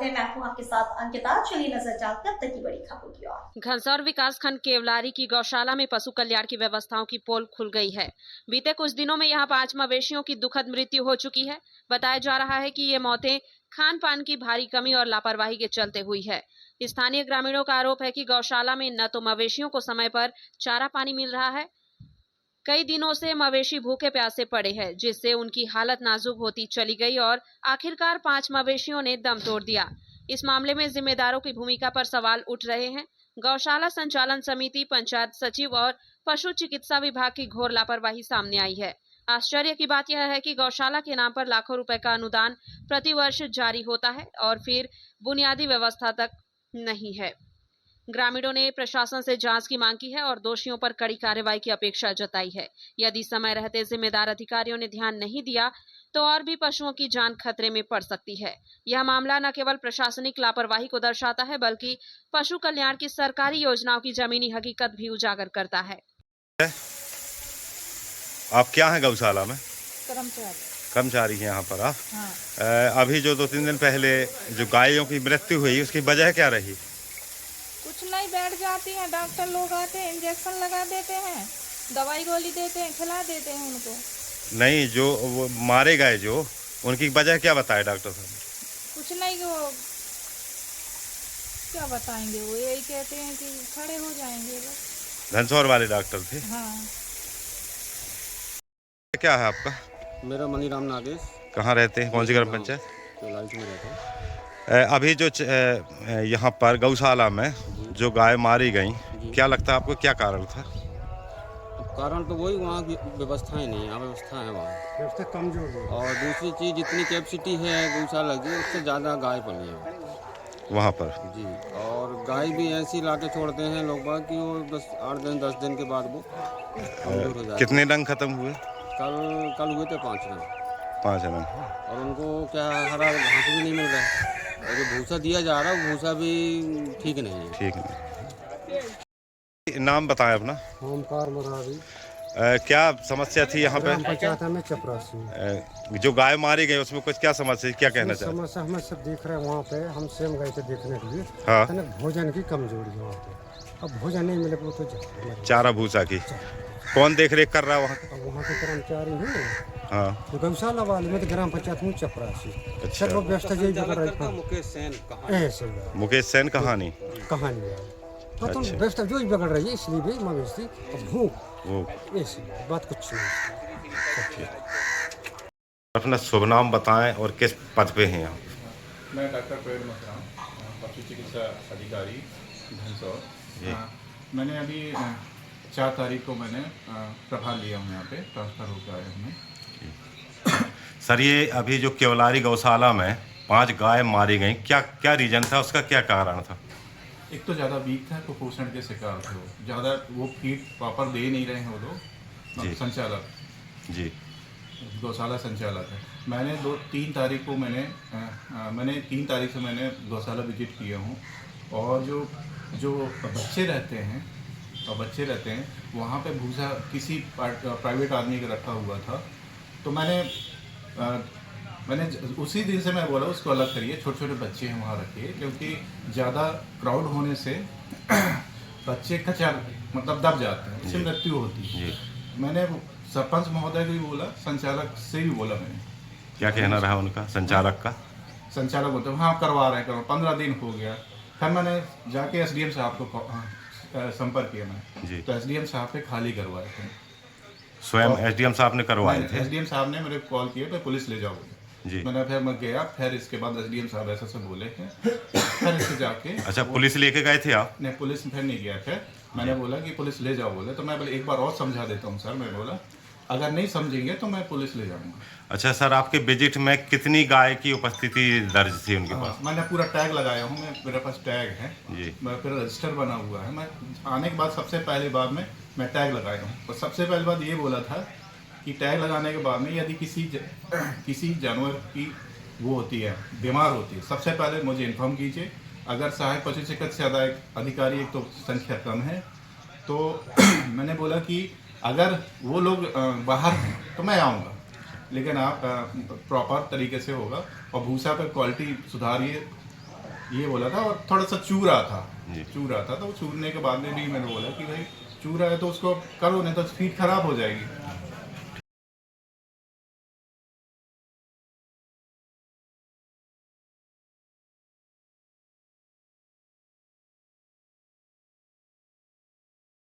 स्वागत है। मैं हूं आपके साथ अंकिता। चलिए नजर डालते हैं अब तक की बड़ी खबरों की ओर। घनसौर विकासखंड केवलारी की गौशाला में पशु कल्याण की व्यवस्थाओं की पोल खुल गई है। बीते कुछ दिनों में यहां 5 मवेशियों की दुखद मृत्यु हो चुकी है। बताया जा रहा है कि ये मौतें खान पान की भारी कमी और लापरवाही के चलते हुई है। स्थानीय ग्रामीणों का आरोप है कि गौशाला में न तो मवेशियों को समय पर चारा पानी मिल रहा है, कई दिनों से मवेशी भूखे प्यासे पड़े हैं, जिससे उनकी हालत नाजुक होती चली गई और आखिरकार 5 मवेशियों ने दम तोड़ दिया। इस मामले में जिम्मेदारों की भूमिका पर सवाल उठ रहे हैं। गौशाला संचालन समिति, पंचायत सचिव और पशु चिकित्सा विभाग की घोर लापरवाही सामने आई है। आश्चर्य की बात यह है कि गौशाला के नाम पर लाखों रुपए का अनुदान प्रतिवर्ष जारी होता है और फिर बुनियादी व्यवस्था तक नहीं है। ग्रामीणों ने प्रशासन से जांच की मांग की है और दोषियों पर कड़ी कार्रवाई की अपेक्षा जताई है। यदि समय रहते जिम्मेदार अधिकारियों ने ध्यान नहीं दिया तो और भी पशुओं की जान खतरे में पड़ सकती है। यह मामला न केवल प्रशासनिक लापरवाही को दर्शाता है, बल्कि पशु कल्याण की सरकारी योजनाओं की जमीनी हकीकत भी उजागर करता है। आप क्या हैं गौशाला में? कर्मचारी हैं यहाँ पर आप? हाँ। अभी जो 2-3 दिन पहले जो गायों की मृत्यु हुई, उसकी वजह क्या रही? कुछ नहीं, बैठ जाती हैं, डॉक्टर लोग आते हैं, इंजेक्शन लगा देते हैं, दवाई गोली देते हैं, खिला देते हैं उनको। नहीं, जो वो मारे गए जो, उनकी वजह क्या बताए डॉक्टर साहब? कुछ नहीं, वो क्या बताएंगे, वो यही कहते हैं कि खड़े हो जाएंगे बस। घनसौर वाले डॉक्टर थे? हाँ। क्या है आपका? मेरा मनीराम नागेश। कहाँ रहते हैं, कौन सी ग्राम पंचायत? केवलारी में रहते हैं। अभी जो यहाँ पर गौशाला में जो गाय मारी गई, क्या लगता है आपको, क्या कारण था? कारण तो वही, वहाँ की व्यवस्थाएं नहीं है, व्यवस्था है वहाँ, व्यवस्था कमजोर है। और दूसरी चीज़, जितनी कैपेसिटी है गौशाला की, उससे ज़्यादा गाय पली है वहाँ पर जी। और गाय भी ऐसी लाके छोड़ते हैं लोग बाग कि वो 8-10 दिन के बाद वो कमजोर हो जाए। कितने डंग खत्म हुए? कल हुए थे 5 दिन। 5 डंग। और उनको क्या हरा घास भी नहीं मिल रहा है, और जो भूसा दिया जा रहा है भूसा भी ठीक नहीं है। ठीक है। नाम बताएं अपना। ओमकार मरावी। क्या समस्या थी यहाँ पे? पंचायत में चपरासी। जो गाय मारी गई उसमें कुछ क्या समस्या, क्या कहना चाहते? समस्या हमें सब देख रहे हैं वहाँ पे, हम स्वयं गए थे देखने के लिए। हाँ। तो भोजन की कमजोरी है वहाँ पे, अब भोजन नहीं मिले तो चारा भूसा की कौन देख रेख कर रहा है वहाँ? वहाँ के कर्मचारी हैं। हाँ। तो गौशाला वाले में तो ग्राम पंचायत में चपरासी। अच्छा। सब व्यवस्था यही बिगड़ रही है। मुकेश सेन कहानी है। तो अच्छा। व्यवस्था जो बिगड़ रही है, इसलिए भी मवेशी भूख, वो ऐसी बात कुछ नहीं। अपना शुभ नाम बताएं और किस पद पे हैं आप? मैं डॉक्टर प्रवीण मसराम, पशु चिकित्सा अधिकारी घनसौर। मैंने अभी 4 तारीख को मैंने प्रभार लिया हूँ, यहाँ पे ट्रांसफ़र होकर आए हमें। सर, ये अभी जो केवलारी गौशाला में 5 गाय मारी गई, क्या रीजन था, उसका क्या कारण था? एक तो ज़्यादा वीक था, कुपोषण के शिकार थे वो, ज़्यादा वो फीड प्रॉपर दे नहीं रहे हैं वो लोग। संचालक जी, गौशाला संचालक है। मैंने 3 तारीख को मैंने 3 तारीख से मैंने गौशाला विजिट किया हूँ, और जो बच्चे रहते हैं वहाँ पे भूसा किसी प्राइवेट आदमी का रखा हुआ था। तो मैंने उसी दिन से मैं बोला उसको अलग करिए, छोटे छोटे बच्चे हैं वहाँ रखिए, क्योंकि ज़्यादा क्राउड होने से बच्चे मतलब दब जाते हैं, उससे मृत्यु होती है। मैंने सरपंच महोदय को भी बोला, संचालक से भी बोला मैंने। क्या कहना रहा उनका, संचालक का? संचालक बोलते हाँ करवा रहे हैं, 15 दिन हो गया। फिर मैंने जाके SDM साहब को संपर्क किया मैं, तो SDM साहब पे खाली करवाए थे। स्वयं SDM साहब ने करवाए थे? SDM साहब ने मेरे कॉल किया तो पुलिस ले जाओ जी। मैं गया, फिर इसके बाद SDM साहब ऐसा बोले हैं, फिर इससे जाके। अच्छा, पुलिस लेके गए थे आप? नहीं, पुलिस फिर नहीं गया। फिर मैंने बोला कि पुलिस ले जाओ बोले, तो मैं बोले एक बार और समझा देता हूँ सर। मैं बोला अगर नहीं समझेंगे तो मैं पुलिस ले जाऊँगा। अच्छा सर, आपके विजिट में कितनी गाय की उपस्थिति दर्ज थी उनके पास? मैंने पूरा टैग लगाया हूँ, मेरे पास टैग है जी। मैं फिर रजिस्टर बना हुआ है। मैं आने के बाद सबसे पहली बार में मैं टैग लगाया हूँ, और सबसे पहली बात ये बोला था कि टैग लगाने के बाद में यदि किसी जानवर की वो होती है, बीमार होती है, सबसे पहले मुझे इन्फॉर्म कीजिए। अगर सहायक पशु चिकित्सा अधिकारी एक तो संख्या कम है, तो मैंने बोला कि अगर वो लोग बाहर हैं तो मैं आऊँगा, लेकिन आप प्रॉपर तरीके से होगा, और भूसा पर क्वालिटी सुधारिए, ये बोला था, और थोड़ा सा चू रहा था। जी। चू रहा था, तो चूरने के बाद में भी मैंने बोला कि भाई चू रहा है तो उसको करो, नहीं तो फीड खराब हो जाएगी।